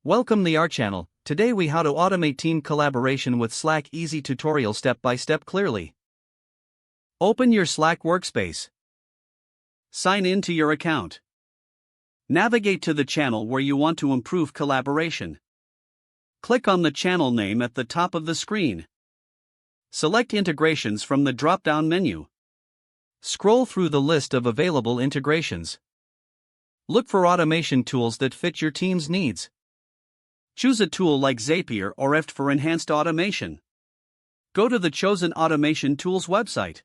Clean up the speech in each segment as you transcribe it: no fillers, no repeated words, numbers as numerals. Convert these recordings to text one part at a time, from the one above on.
Welcome to our channel. Today we how to automate team collaboration with Slack. Easy tutorial step by step clearly. Open your Slack workspace. Sign in to your account. Navigate to the channel where you want to improve collaboration. Click on the channel name at the top of the screen. Select integrations from the drop-down menu. Scroll through the list of available integrations. Look for automation tools that fit your team's needs. Choose a tool like Zapier or Eft for enhanced automation. Go to the chosen automation tools website.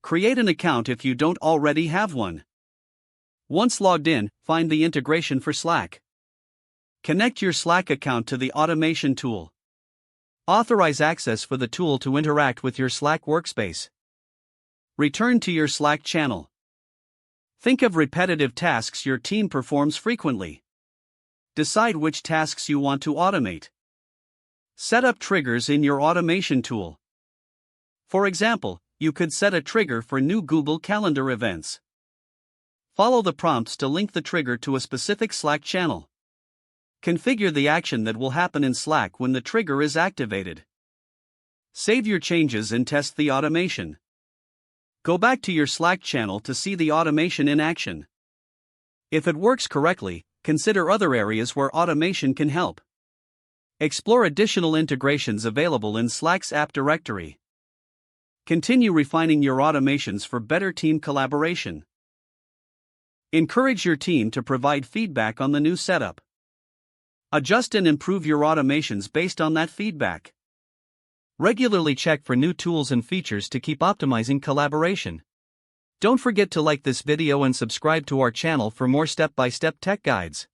Create an account if you don't already have one. Once logged in, find the integration for Slack. Connect your Slack account to the automation tool. Authorize access for the tool to interact with your Slack workspace. Return to your Slack channel. Think of repetitive tasks your team performs frequently. Decide which tasks you want to automate. Set up triggers in your automation tool. For example, you could set a trigger for new Google Calendar events. Follow the prompts to link the trigger to a specific Slack channel. Configure the action that will happen in Slack when the trigger is activated. Save your changes and test the automation. Go back to your Slack channel to see the automation in action. If it works correctly, consider other areas where automation can help. Explore additional integrations available in Slack's app directory. Continue refining your automations for better team collaboration. Encourage your team to provide feedback on the new setup. Adjust and improve your automations based on that feedback. Regularly check for new tools and features to keep optimizing collaboration. Don't forget to like this video and subscribe to our channel for more step-by-step tech guides.